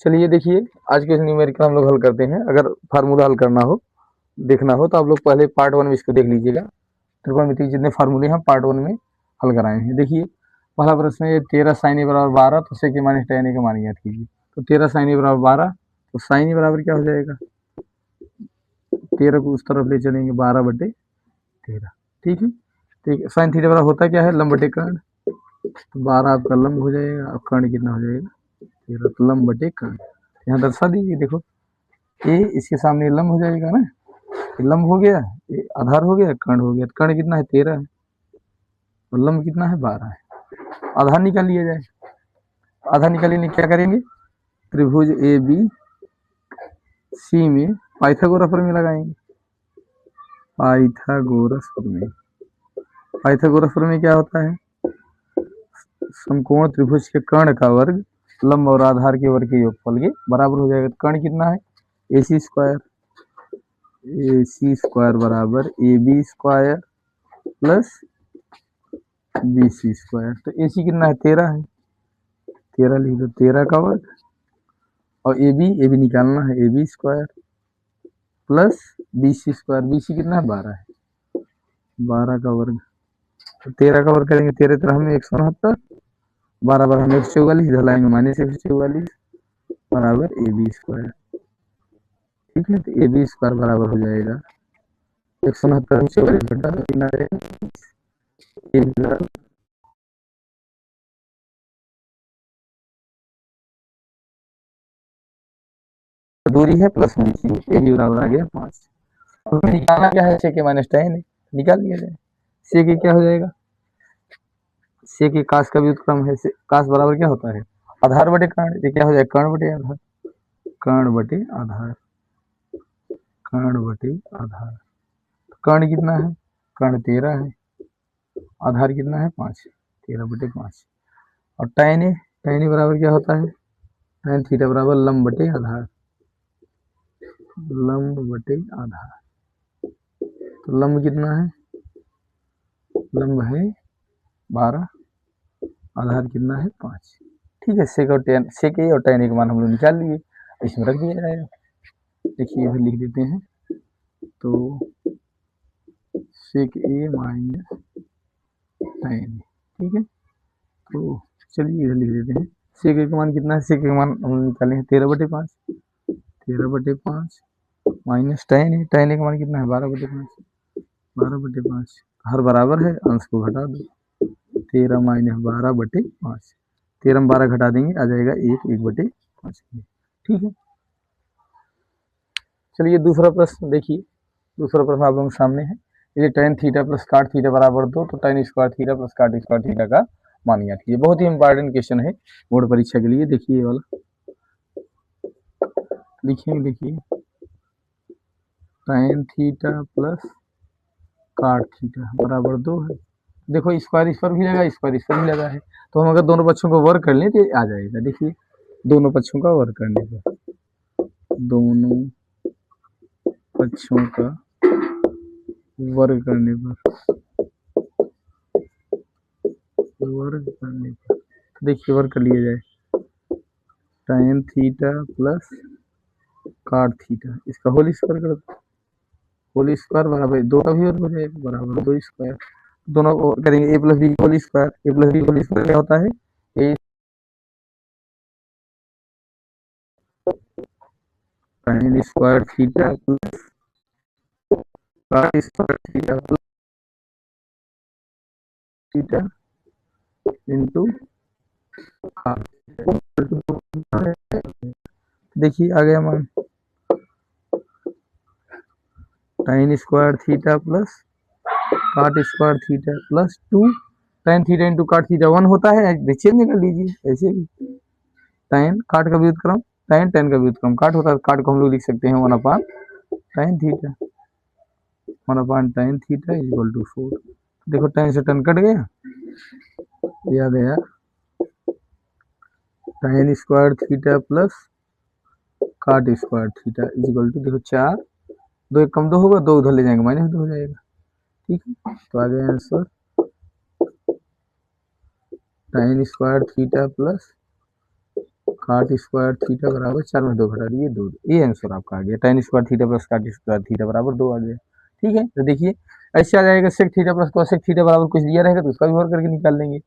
चलिए देखिए, आज के इस न्यूमेरिकल हम लोग हल करते हैं। अगर फार्मूला हल करना हो, देखना हो, तो आप लोग पहले पार्ट वन में इसको देख लीजिएगा। त्रिकोणमिति के जितने फार्मूले हम पार्ट वन में हल कराए हैं। देखिए, पहला प्रश्न है 13 साइन ए बराबर 12, तो सेक माइनस टेन ए का मान याद कीजिए। तो 13 साइन ए बराबर 12, तो साइन ए बराबर क्या हो जाएगा, 13 को उस तरफ ले चलेंगे, 12/13। ठीक है, ठीक है। साइन थीटा बराबर होता क्या है, लंब बटे कर्ण। तो 12 आपका लंब हो जाएगा, और कर्ण कितना हो जाएगा, 13। तो लंब बटे कर्ण यहाँ दर्शा दीजिए। देखो, ए इसके सामने लंब हो जाएगा ना, लंब हो गया, ये आधार हो गया, कर्ण हो गया। तो कर्ण कितना है, 13 है, और लंब कितना है, 12 है। आधार निकाल लिया जाए। आधार निकालने क्या करेंगे, त्रिभुज ए बी सी में पाइथागोरस प्रमेय लगाएंगे। पाइथागोरस प्रमेय, पाइथागोरस प्रमेय क्या होता है, समकोण त्रिभुज के कर्ण का वर्ग लंब और आधार के वर्ग के योगफल के बराबर हो जाएगा। तो कर्ण कितना है, AC स्क्वायर, AC स्क्वायर बराबर AB square plus BC square. तो AC कितना है, 13 है, 13 लिख दो, 13 का वर्ग, और AB निकालना है, AB square plus BC square. BC कितना है, 12 है, 12 का वर्ग। तो 13 का वर्ग करेंगे, 13 13 में 169, 12 12 में 144, इधर लाएंगे माइनस 144 बराबर AB स्क्वायर। ठीक है, तो AB स्क्वायर बराबर हो जाएगा 169 में 44 घटा दो, कितना रहेगा, दूरी है प्लस BC, AB बराबर आ गया 5। तो निकालना क्या है, सेक माइनस टेन है, निकाल लिया जाए। सेक क्या हो जाएगा, सेक काश का व्युत्क्रम है, काश बराबर क्या होता है, आधार बटे कर्ण। ये क्या हो जाएगा, कर्ण बटे आधार, कर्ण बटे आधार, कर्ण बटे आधार। तो कर्ण कितना है, कर्ण 13 है, आधार कितना है 5, 13/5। और tan ए, tan ए बराबर क्या होता है, tan थीटा बराबर लंब बटे आधार, लंब बटे आधार। तो लंब कितना है, लंब है 12, आधार कितना है 5। ठीक है, सेक और tan, सेक ए और tan ए का मान हम लोग निकाल लिए, इसमें रख दिया जाएगा। देखिए इधर लिख देते हैं, तो सेक ए माइनस tan ए, ठीक है। तो चलिए इधर लिख देते हैं, सेक ए का मान कितना है, सेक ए का मान हम निकाले हैं 13/5, 13/5 माइनस tan ए, tan ए का मान कितना है 12/5, 12/5। हर बराबर है, अंश को घटा दो, 13 माइनस 12/5, 13 में 12 घटा देंगे, आ जाएगा 1/5। ठीक है, चलिए दूसरा प्रश्न देखिए। दूसरा प्रश्न आप लोगों के सामने है, यदि tan theta plus cot theta बराबर 2, तो tan square theta plus cot square theta का मान याद कीजिए। बहुत ही इंपॉर्टेंट क्वेश्चन है बोर्ड परीक्षा के लिए। देखिए ये वाला लिखिए, देखिए tan theta plus cot theta बराबर 2 है। देखो स्क्वायर इस पर भी लगा, स्क्वायर इस पर भी लगा है, तो हम अगर दोनों पक्षों को वर्ग कर लें तो आ जाएगा। देखिए दोनों पक्षों का वर्ग करने पर, दोनों पक्षों का वर्ग करने पर, वर्ग करने पर देखिए वर्ग कर लिया जाए, tan theta plus cot theta, इसका होल स्क्वायर कर दो, होल स्क्वायर बराबर 2 का भी वर्ग हो जाएगा, बराबर 2 स्क्वायर। दोनों करेंगे, a plus b whole square, a plus b whole square क्या होता है, a tan square theta plus cot square theta plus theta into cot। देखिए आ गया मान, tan square theta plus cot square theta plus 2 tan theta into cot theta 1 होता है, change कर लीजिए ऐसे भी। tan cot का व्युत्क्रम, tan का व्युत्क्रम cot होता है, cot को हम लोग लिख सकते हैं 1/tan theta, 1/tan theta equal to 4। देखो tan से tan कट गया, ये आ गया tan square theta plus cot square theta equal to, देखो 4, 2 1 कम 2 होगा, 2 उधर ले जाएंगे माइनस 2 हो जाएगा। ठीक है, तो आ गया answer tan square theta plus cot square theta बराबर 4 में 2 घटा दिए 2, ये आंसर आपका आ गया। tan square theta plus cot square theta बराबर 2 आ गया। ठीक है, तो देखिए ऐसे आ जाएगा sec theta plus cosec theta बराबर कुछ दिया रहेगा तो उसका भी हल करके निकाल लेंगे।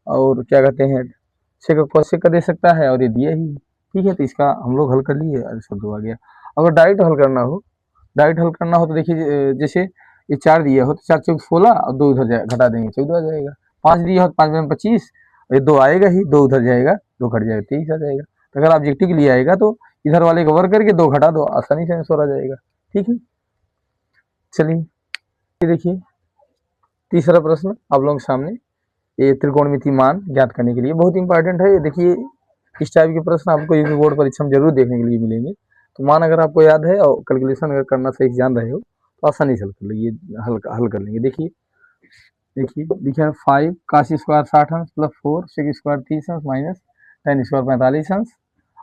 और क्या कहते हैं सेक कोसेक का दे सकता है और ये दिया ही। ठीक है, तो इसका हम लोग हल कर लिए, आंसर 2 आ गया। अगर डायरेक्ट हल करना हो, डायरेक्ट हल करना हो तो देखिए जैसे ये 4 दिया हो तो 4 चौक 16 और 2 उधर घटा देंगे 14 आ जाएगा। 5 दिया हो तो 5 में 25, ये 2 आएगा ही, 2 उधर जाएगा 2 घट जाएगा 23 आ जाएगा। तो अगर ऑब्जेक्टिव के लिए आएगा तो इधर वाले को वर्ग करके 2 घटा दो, आसानी से आंसर आ जाएगा। ठीक है, चलिए देखिए तीसरा प्रश्न आप लोगों के सामने, ये त्रिकोणमिति मान ज्ञात करने के लिए बहुत इंपॉर्टेंट है। ये देखिए इस टाइप के प्रश्न आपको यूपी बोर्ड परीक्षा में जरूर देखने के लिए मिलेंगे। तो मान अगर आपको याद है और कैलकुलेशन अगर करना सही जान रहे हो तो आसानी से हल कर लेंगे, हल कर लेंगे। देखिए लिखा है 5 काश स्क्वायर 60 अंश प्लस 4 सेक स्क्वायर 30 अंश माइनस tan स्क्वायर 45 अंश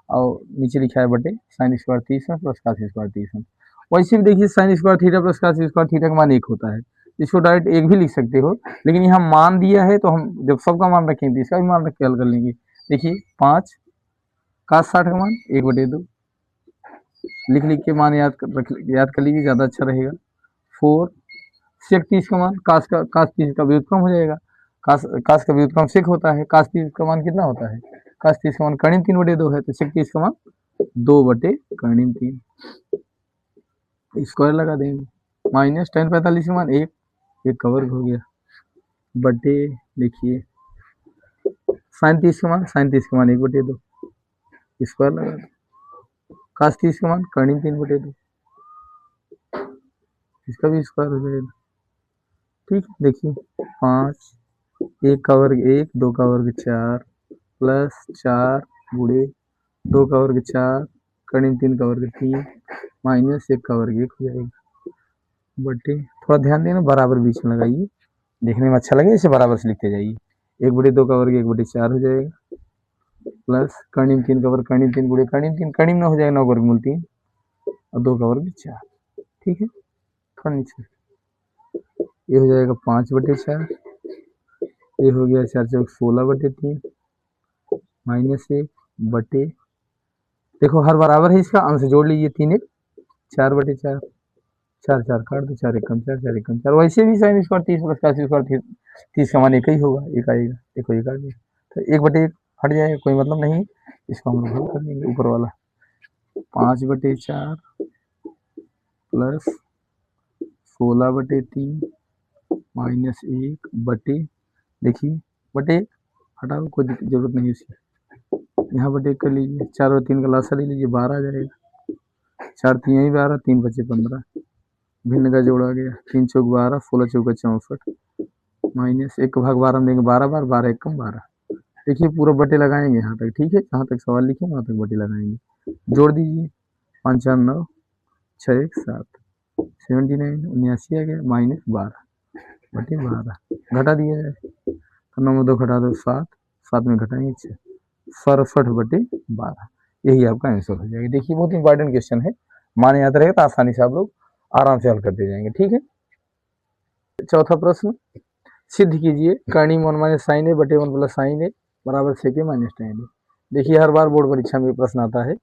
और नीचे लिखा है बटे साइन स्क्वायर 30 अंश प्लस काश स्क्वायर 30 अंश। वैसे भी देखिए साइन स्क्वायर थीटा प्लस काश स्क्वायर थीटा का मान 1 होता है, इसको डायरेक्ट एक भी लिख सकते हो, लेकिन यहाँ मान दिया है तो हम जब सबका मान रखेंगे तो इसका भी मान रख के हल कर लेंगे। देखिए 5 काश 60 का मान 1/2 लिख लिख के मान याद कर लीजिए, ज़्यादा अच्छा रहेगा। 4 सेक 30 का मान काश 30 का व्युत्क्रम हो जाएगा, काश का व्युत्क्रम सेक होता है, काश 30 का मान कितना होता है, काश 30 का मान कर्णिम 3/2 है, तो सेक 30 का मान 2/कर्णिम 3 स्क्वायर लगा देंगे, माइनस tan 45 का मान 1 का वर्ग हो गया बटे, देखिए साइन 30 का मान 1/2 स्क्वायर लगा दो, काश 30 का मान कर्णिम 3/2 इसका भी स्क्वायर हो जाएगा। ठीक, देखिए 5 1 का वर्ग 1 2 का वर्ग 4 प्लस 4 गुणे 2 का वर्ग 4 कर्णिम 3 का वर्ग 3 माइनस 1 का वर्ग 1 हो जाएगा बटे, थोड़ा ध्यान देना बराबर बीच में लगाइए, देखने में अच्छा लगे, इसे बराबर से लिखते जाइए। 1/2 का वर्ग 1/4 हो जाएगा प्लस कर्णिम 3 का वर्ग कर्णिम 3 गुणे कर्णिम 3 कर्णिम में हो जाएगा 9 वर्गमूल 3 और 2 का वर्ग 4। ठीक है, थोड़ा नीचे ये हो जाएगा 5/4, ये हो गया 4 चौक 16/3 माइनस 1 बटे, देखो हर बराबर है इसका अंश जोड़ लीजिए 3 1 4/4 4 4 काट दो 4 एकम 4 4 एकम 4। वैसे भी साइन स्क्वायर 30 प्लस काश स्क्वायर 30 का मान एक ही होगा, एक आएगा, देखो एक आ गया, तो 1/1 हट जाएगा, कोई मतलब नहीं, इसको हम लोग हल कर लेंगे। ऊपर वाला 5/4 प्लस 16/3 माइनस 1 बटे, देखिए बटे हटाओ, कोई जरूरत नहीं उसकी, यहाँ बटे कर लीजिए, 4 और 3 का लासा ले लीजिए 12 आ जाएगा, 4 3 यही 12 3 बचे 15, भिन्न का जोड़ा गया, 3 चौक 12 16 चौका 64 माइनस 1 भाग 12 में देंगे 12 बार 12 एकम 12। देखिए पूरा बटे लगाएंगे यहाँ तक, ठीक है, जहाँ तक सवाल लिखे वहाँ तक बटे लगाएंगे, जोड़ दीजिए 5 4 9 6 1 7 79 79 आ गया माइनस 12 बटे 12 घटा दिया जाए तो 9 में 2 घटा दो 7 7 में घटाएंगे 6 67/12, यही आपका आंसर हो जाएगा। देखिए बहुत इंपॉर्टेंट क्वेश्चन है, मान याद रहेगा तो आसानी से आप लोग आराम से हल करते जाएंगे। ठीक है, चौथा प्रश्न, सिद्ध कीजिए कर्णिम 1 माइनस साइन ए बटे 1 प्लस साइन ए बराबर सेक ए माइनस tan ए। देखिए हर बार बोर्ड परीक्षा में प्रश्न आता है,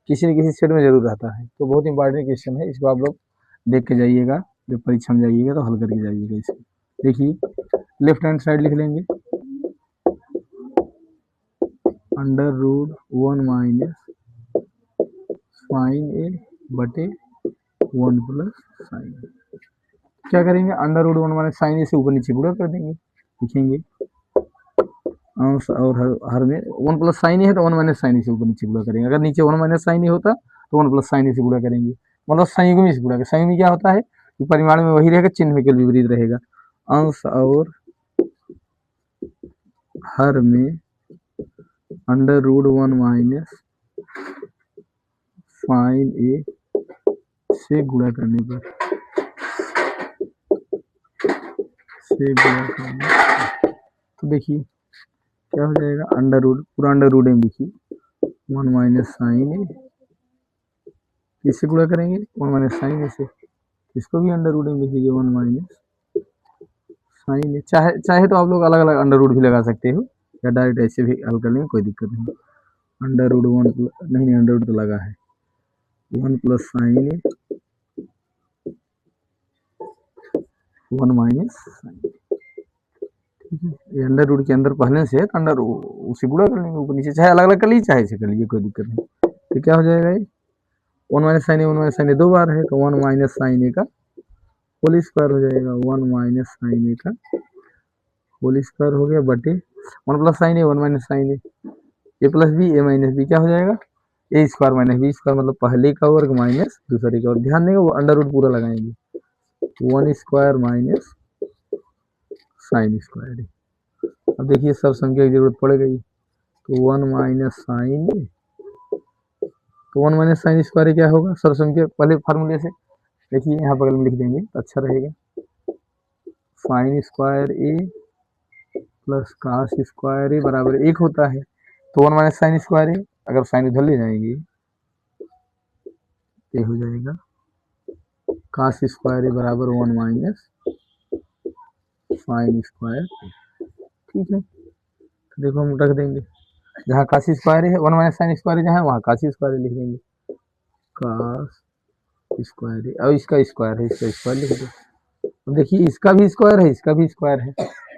किसी न किसी सेट में जरूर आता है, तो बहुत इंपॉर्टेंट क्वेश्चन है, इसको आप लोग देख के जाइएगा, जब परीक्षा में जाइएगा तो हल करके जाइएगा इसको। देखिए लेफ्ट हैंड साइड लिख लेंगे √1 माइनस साइन ए बटे 1 प्लस साइन ए, क्या करेंगे √1 माइनस साइन ए से ऊपर नीचे गुणा कर देंगे, लिखेंगे अंश और हर में 1 प्लस साइन ए है तो 1 माइनस साइन ए से ऊपर नीचे गुणा करेंगे, अगर नीचे 1 माइनस साइन ए होता तो 1 प्लस साइन ए से गुणा करेंगे, मतलब संयुग्मी से गुणा करेंगे। संयुग्मी क्या होता है कि परिमाण में वही रहेगा, चिन्ह में केवल विपरीत रहेगा, अंश और हर में √1 माइनस साइन ए से गुणा करने पर तो देखिए क्या हो जाएगा पूरा अंडर एम लिखिए 1 माइनस साइन ए, किससे गुणा करेंगे 1 माइनस साइन ए से, इसको भी अंडर एम लिख लीजिए 1 माइनस साइन ए, चाहे तो आप लोग अलग अलग अंडर भी लगा सकते हो या डायरेक्ट ऐसे भी हल कर लेंगे, कोई दिक्कत नहीं। अंडर रूट 1 नहीं अंडर रूट तो लगा है 1 plus sine A 1 minus sign, ठीक है। ये अंडर रूट के अंदर पहले से है तो अंडर उसे गुणा कर लेंगे ऊपर नीचे, चाहे अलग अलग कर लीजिए चाहे इसे कर लीजिए, कोई दिक्कत नहीं। तो क्या हो जाएगा ये 1 minus sine A 1 minus sine ए 2 बार है तो 1 माइनस साइन ए का होल स्क्वायर हो जाएगा, 1 माइनस साइन ए का होल स्क्वायर हो गया बटे 1 plus sine A 1 minus sine A plus B A minus B क्या हो जाएगा ए स्क्वायर माइनस बी स्क्वायर, मतलब पहले का वर्ग माइनस दूसरे का वर्ग। ध्यान देंगे वो अंडर रूट पूरा लगाएंगे, 1 स्क्वायर माइनस साइन स्क्वायर है। अब देखिए सब संख्या की जरूरत पड़ गई तो 1 माइनस साइन ए, तो 1 माइनस साइन स्क्वायर क्या होगा सब संख्या पहले फार्मूले से देखिए यहाँ बगल में लिख देंगे तो अच्छा रहेगा, sine square A plus cos square ए बराबर 1 होता है, तो 1 माइनस साइन स्क्वायर ए, अगर साइन उधर ले जाएंगे ये हो जाएगा कास स्क्वायर ए बराबर 1 माइनस साइन स्क्वायर, ठीक है। तो देखो हम रख देंगे जहाँ कास स्क्वायर है 1 माइनस साइन स्क्वायर जहाँ वहाँ कास स्क्वायर लिख देंगे, कास स्क्वायर और इसका स्क्वायर है इसका स्क्वायर लिख दो। अब देखिए इसका भी स्क्वायर है इसका भी स्क्वायर है,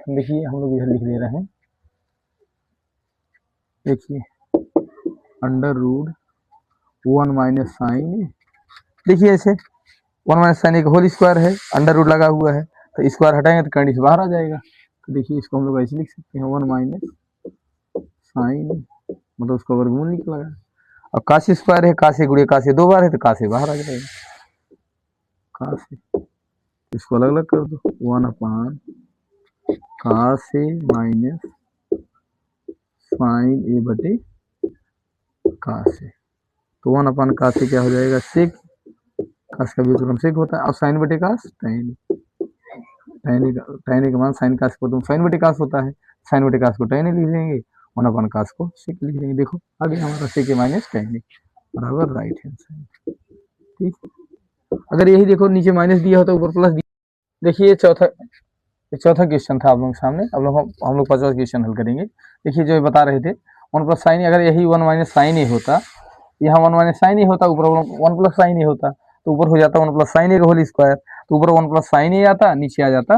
देखिए हम लोग इधर लिख दे रहे हैं, देखिए अंडर रूट 1 माइनस साइन, देखिए ऐसे 1 माइनस साइन एक होल स्क्वायर है अंडर रूट लगा हुआ है तो स्क्वायर हटाएंगे तो करंट से बाहर आ जाएगा, तो देखिए इसको हम लोग ऐसे लिख सकते हैं 1 माइनस साइन मतलब उसका वर्गमूल निकला है। अब काश स्क्वायर है काश गुड़े काश 2 बार है तो काश बाहर आ जाएगा, काश इसको अलग अलग कर दो 1 अपान काश माइनस साइन ए बटे काश, तो 1 अपान काश क्या हो जाएगा सेक, काश का व्युत्क्रम सेक होता है, और साइन बटे काश टैन, टैन का मान साइन काश को तुम साइन बटे काश होता है, साइन बटे काश को टैन लिख देंगे 1 अपान काश को सेक लिख देंगे। देखो आगे हमारा सेक माइनस टैन बराबर राइट हैंड साइड, ठीक। अगर यही देखो नीचे माइनस दिया होता ऊपर प्लस दिया, देखिए चौथा क्वेश्चन था आप लोग सामने, अब लोग हम लोग 50 क्वेश्चन हल करेंगे। देखिए जो बता रहे थे 1 प्लस साइन, अगर यही 1 माइनस साइन ए होता, यहाँ 1 माइनस साइन ए होता, ऊपर 1 प्लस साइन ए होता तो ऊपर हो जाता 1 प्लस साइन ए का होल स्क्वायर, तो ऊपर 1 प्लस साइन ए आता नीचे आ जाता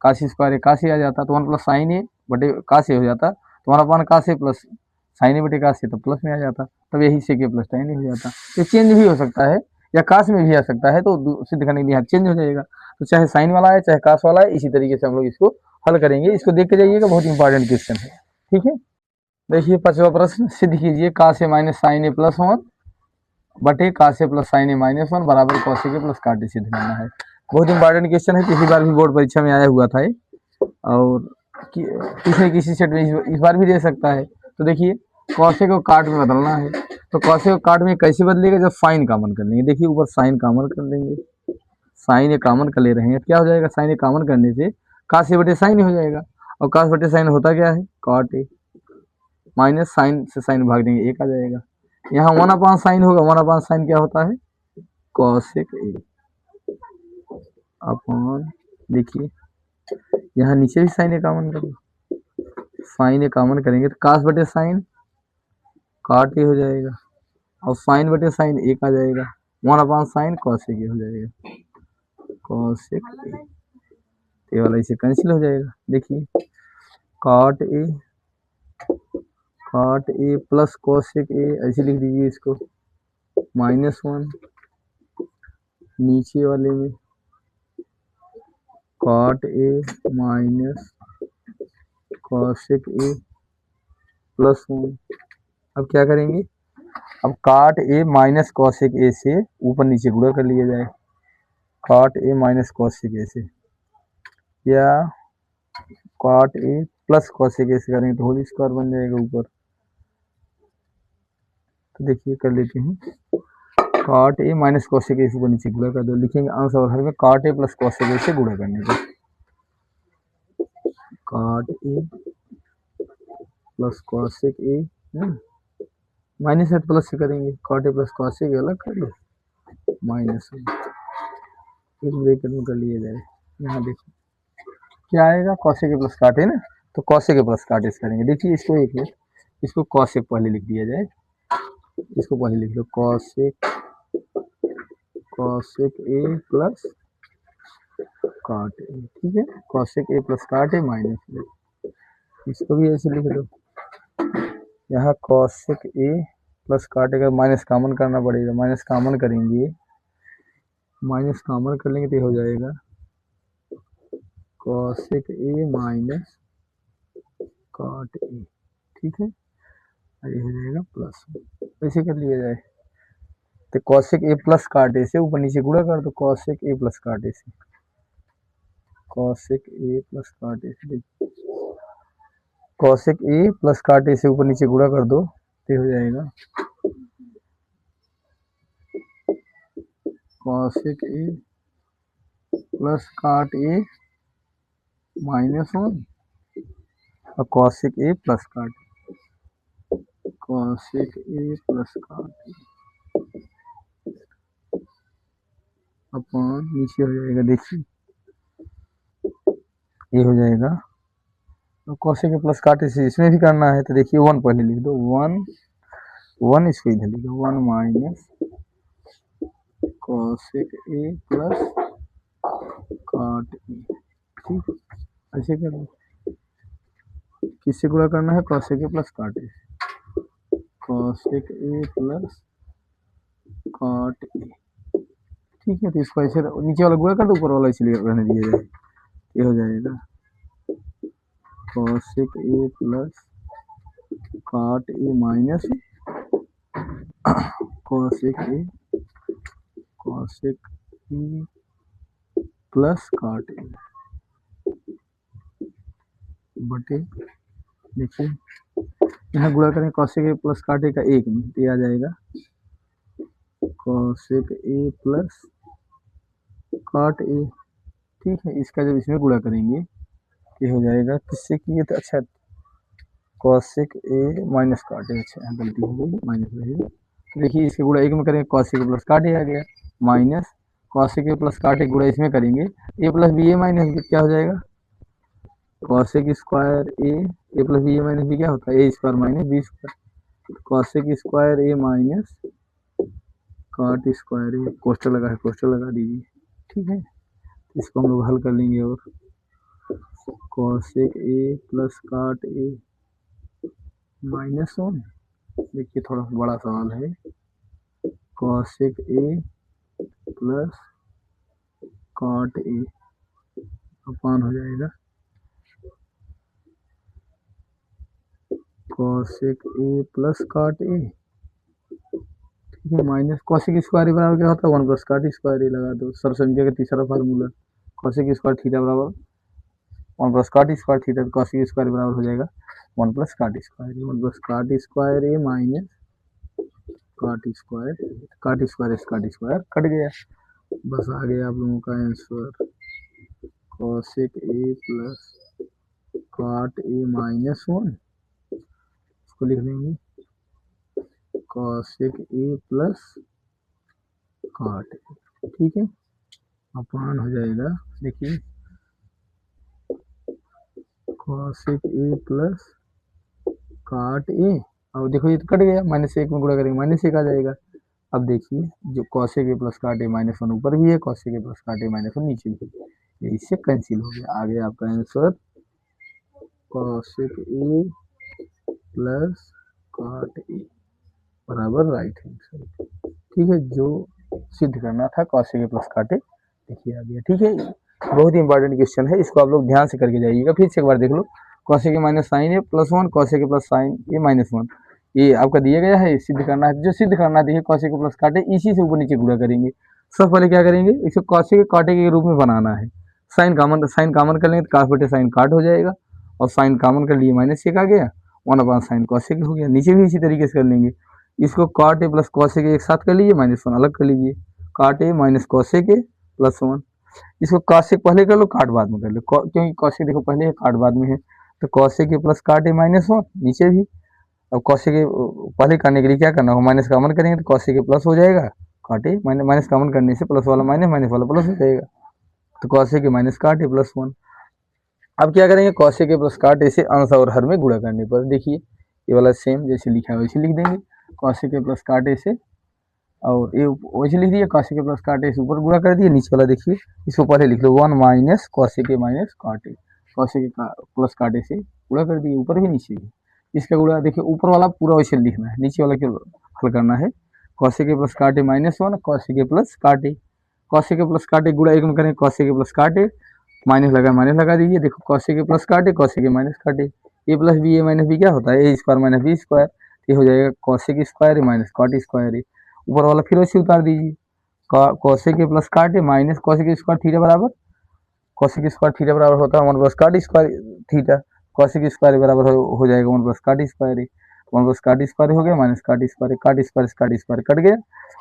काश स्क्वायर काश आ जाता, तो 1 प्लस साइन ए बटे काश हो जाता, तो 1 अपान काश प्लस साइन ए बटे काश तो प्लस में आ जाता, तब यही से के प्लस टाइन हो जाता। तो चेंज भी हो सकता है या काश में भी आ सकता है, तो सिद्ध करने के लिए यहाँ चेंज हो जाएगा, तो चाहे साइन वाला है चाहे काश वाला है, इसी तरीके से हम लोग इसको हल करेंगे। इसको देख के जाइएगा, बहुत इंपॉर्टेंट क्वेश्चन है, ठीक है। देखिए 5वां प्रश्न, सिद्ध कीजिए काश ए माइनस साइन ए प्लस 1 बटे काश ए प्लस साइन ए माइनस 1 बराबर कॉस ए प्लस काट ए सिद्ध करना है। बहुत इंपॉर्टेंट क्वेश्चन है, पिछली बार भी बोर्ड परीक्षा में आया हुआ था ये, और किसी सेट में इस बार भी दे सकता है। तो देखिए कॉसे को काट में बदलना है, तो कॉसे को काट में कैसे बदलेगा, जब साइन कॉमन कर लेंगे, देखिए ऊपर साइन कॉमन कर लेंगे, साइन ए कॉमन कर ले रहे हैं, क्या हो जाएगा साइन ए कॉमन करने से काश ए बटे साइन हो जाएगा, और काश बटे साइन होता क्या है कॉट ए, माइनस साइन से साइन भाग देंगे 1 आ जाएगा, यहाँ 1 अपान साइन होगा, 1 अपान साइन क्या होता है कॉसेक ए अपॉन, देखिए यहाँ नीचे भी साइन ए कॉमन कर लो, साइन ए कॉमन करेंगे तो काश बटे साइन काट ए हो जाएगा, और साइन बटे साइन 1 आ जाएगा, 1 अपान साइन कॉसेक ए हो जाएगा, कॉसेक ए वाला इसे कैंसिल हो जाएगा। देखिए काट ए प्लस कॉसेक ए ऐसे लिख दीजिए इसको, -1 नीचे वाले में काट A minus cosec A plus 1। अब क्या करेंगे, अब काट ए माइनस कॉसेक ए से ऊपर नीचे गुणा कर लिया जाए, काट ए माइनस कॉसेक ए से, या काट ए प्लस कॉसेक ए से करेंगे तो होल स्क्वायर बन जाएगा ऊपर। तो देखिए कर लेते हैं, काट ए माइनस कॉसेक ए से ऊपर नीचे गुणा कर दो, लिखेंगे आंसर और हर में काट ए प्लस कॉसेक ए से गुणा करने का, काट ए प्लस कॉसेक ए माइनस है तो प्लस से करेंगे, काट ए प्लस कॉसेक अलग कर लो, माइनस एक ब्रैकेट में कर लिया जाए। यहाँ देखो क्या आएगा कॉसेक प्लस काट है ना, तो कॉसेक प्लस काट इस करेंगे, देखिए इसको एक है इसको कॉसेक पहले लिख दिया जाए, इसको पहले लिख लो कॉसेक ए प्लस कॉट ए, ठीक है, cosec A plus cot A minus, इसको भी ऐसे लिख दो। यहाँ cosec A plus cot A का माइनस कॉमन करना पड़ेगा, माइनस कॉमन करेंगे, माइनस कॉमन कर लेंगे तो हो जाएगा कॉसेक ए माइनस कॉट ए, ठीक है, ये हो जाएगा प्लस, ऐसे कर लिया जाए। तो cosec A plus cot A से ऊपर नीचे गुणा कर दो, cosec A plus cot A से, cosec A plus cot A से, cosec A plus cot A से ऊपर नीचे गुणा कर दो तो हो जाएगा cosec A plus cot A minus 1 और कॉसेक ए प्लस कॉट, कॉसेक ए प्लस कॉट अपॉन नीचे हो जाएगा, देखिए ये हो जाएगा cosec A plus cot A से इसमें भी करना है तो देखिए 1 पहले लिख दो, 1 इसको इधर लिख दो, 1 माइनस कॉसेक ए प्लस कॉट ए, ठीक, ऐसे कर लो। किससे गुणा करना है, cosec A plus cot a, cosec A plus cot ए, ठीक है, तो इसको ऐसे नीचे वाला गुणा कर दो, ऊपर वाला इसलिए रहने दिया जाए, ये हो जाएगा cosec A plus cot A minus cosec A plus cot A बटे, देखिए यहाँ गुणा करें cosec A plus cot A का 1 में तो आ जाएगा कॉसेक ए प्लस कॉट ए, ठीक है, इसका जब इसमें गुणा करेंगे ये हो जाएगा किससे किए थे, अच्छा cosec A minus cot A, अच्छा गलती हो गई, माइनस रहेगा, देखिए इसके गुणा 1 में करेंगे cosec A plus cot A आ गया, minus cosec A plus cot A गुणा इसमें करेंगे A plus B A minus B, क्या हो जाएगा cosec square A plus B A minus B क्या होता है A square minus B square, cosec square A minus cot square A, कोष्टक लगा है कोष्टक लगा दीजिए, ठीक है, इसको हम लोग हल कर लेंगे और cosec A plus cot A minus 1, देखिए थोड़ा बड़ा सवाल है, cosec A plus cot A upon हो जाएगा कॉसेक ए प्लस कॉट ए, ठीक है, माइनस कॉसेक स्क्वायर बराबर क्या होता है 1 प्लस कॉट स्क्वायर ए, लगा दो सर्व समीकरण का तीसरा फार्मूला, कॉसेक स्क्वायर थीटा बराबर 1 plus cot square theta, cosec square बराबर हो जाएगा 1 plus cot square, 1 plus cot square A minus cot square cut गया, बस आ गया आप लोगों का answer cosec A plus cot A minus 1, इसको लिख लेंगे कॉसेक ए प्लस कॉट ए, ठीक है, अपॉन हो जाएगा, देखिए cosec A plus cot A, और देखो ये तो कट गया, -1 में गुणा करेंगे -1 आ जाएगा, अब देखिए जो cosec A plus cot A -1 ऊपर भी है, cosec A plus cot A -1 नीचे भी है, ये इससे कैंसिल हो गया, आ गया आपका answer cosec A plus cot A बराबर राइट आंसर, ठीक है, जो सिद्ध करना था cosec A plus cot A देखिए आ गया, ठीक है, बहुत ही इंपॉर्टेंट क्वेश्चन है, इसको आप लोग ध्यान से करके जाइएगा, फिर से एक बार देख लो, cosec A minus sine A plus 1 cosec A plus sine A -1, ये आपका दिया गया है, सिद्ध करना है, जो सिद्ध करना देखिए cosec A plus cot A इसी से ऊपर नीचे गुणा करेंगे, सबसे पहले क्या करेंगे इसे कॉसेक ए कॉट ए के रूप में बनाना है, साइन कॉमन कर लेंगे तो cos बटे साइन काट हो जाएगा, और साइन कॉमन कर लिए -1 आ गया, 1 साइन कॉसेक हो गया, नीचे भी इसी तरीके से कर लेंगे, इसको कॉट ए प्लस कॉसेक एक साथ कर लीजिए, -1 अलग कर लीजिए, cot A minus cosec A plus 1, इसको कॉसेक पहले कर लो काट बाद में कर लो, क्योंकि कॉसेक देखो पहले है काट बाद में है, तो cosec A plus cot A -1 नीचे भी, अब कॉसेक ए पहले करने के लिए क्या करना होगा माइनस कॉमन करेंगे तो कॉसेक ए प्लस हो जाएगा, कॉट ए माइनस कॉमन करने से प्लस वाला माइनस वाला प्लस हो जाएगा, तो cosec A minus cot A plus 1, अब क्या करेंगे cosec A plus cot A से अंश और हर में गुणा करने पर देखिए ये वाला सेम जैसे लिखा है वैसे लिख देंगे, cos a प्लस काट ए से, और ये वैसे लिख दिए cos a प्लस काट ए से ऊपर गुणा कर दिए, नीचे वाला देखिए इसको पहले लिख लो 1 minus cos a minus cot A, cos a plus cot ए से गुणा कर दिए ऊपर भी नीचे भी। इसका गुणा देखिए ऊपर वाला पूरा वैसे लिखना है, नीचे वाला क्यों हल करना है, cos a plus cot A minus 1 cos a plus cot A, cos a plus cot ए गुणा एक में करें cos a plus cot A, minus लगा दीजिए, देखो cos a plus cot A cos a minus cot A, A plus B A minus B क्या होता है A square minus B square, ये हो जाएगा cos a square minus cot square है, ऊपर वाला फिर वैसे उतार दीजिए, cos a plus cot A minus cos a square theta बराबर, cos a स्क्वायर थीटा बराबर होता है 1 plus cot square theta, cos a square बराबर हो जाएगा 1 plus cot square, 1 plus cot square हो गया माइनस काट स्क्वायर कट गया,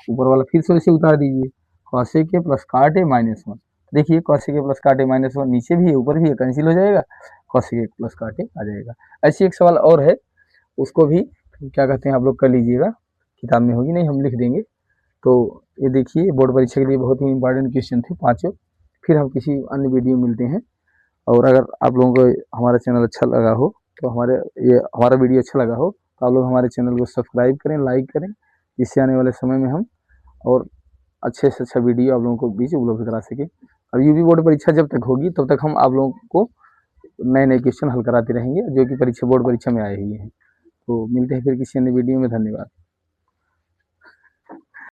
ऊपर वाला फिर से वैसे उतार दीजिए, cos a plus cot A minus 1, देखिए cos a plus cot A minus 1 नीचे भी है ऊपर भी है, कैंसिल हो जाएगा, cos a प्लस काट ए आ जाएगा। ऐसे एक सवाल और है, उसको भी क्या कहते हैं आप लोग कर लीजिएगा, किताब में होगी नहीं हम लिख देंगे। तो ये देखिए बोर्ड परीक्षा के लिए बहुत ही इंपॉर्टेंट क्वेश्चन थे पांचों। फिर हम किसी अन्य वीडियो में मिलते हैं, और अगर आप लोगों को हमारा चैनल अच्छा लगा हो तो हमारा वीडियो अच्छा लगा हो तो आप लोग हमारे चैनल को सब्सक्राइब करें, लाइक करें, जिससे आने वाले समय में हम और अच्छे से अच्छा वीडियो आप लोगों को बीच उपलब्ध करा सके। अब यूपी बोर्ड परीक्षा जब तक होगी तब तक हम आप लोगों को नए नए क्वेश्चन हल कराते रहेंगे जो कि बोर्ड परीक्षा में आए हुए हैं। तो मिलते हैं फिर किसी अन्य वीडियो में, धन्यवाद।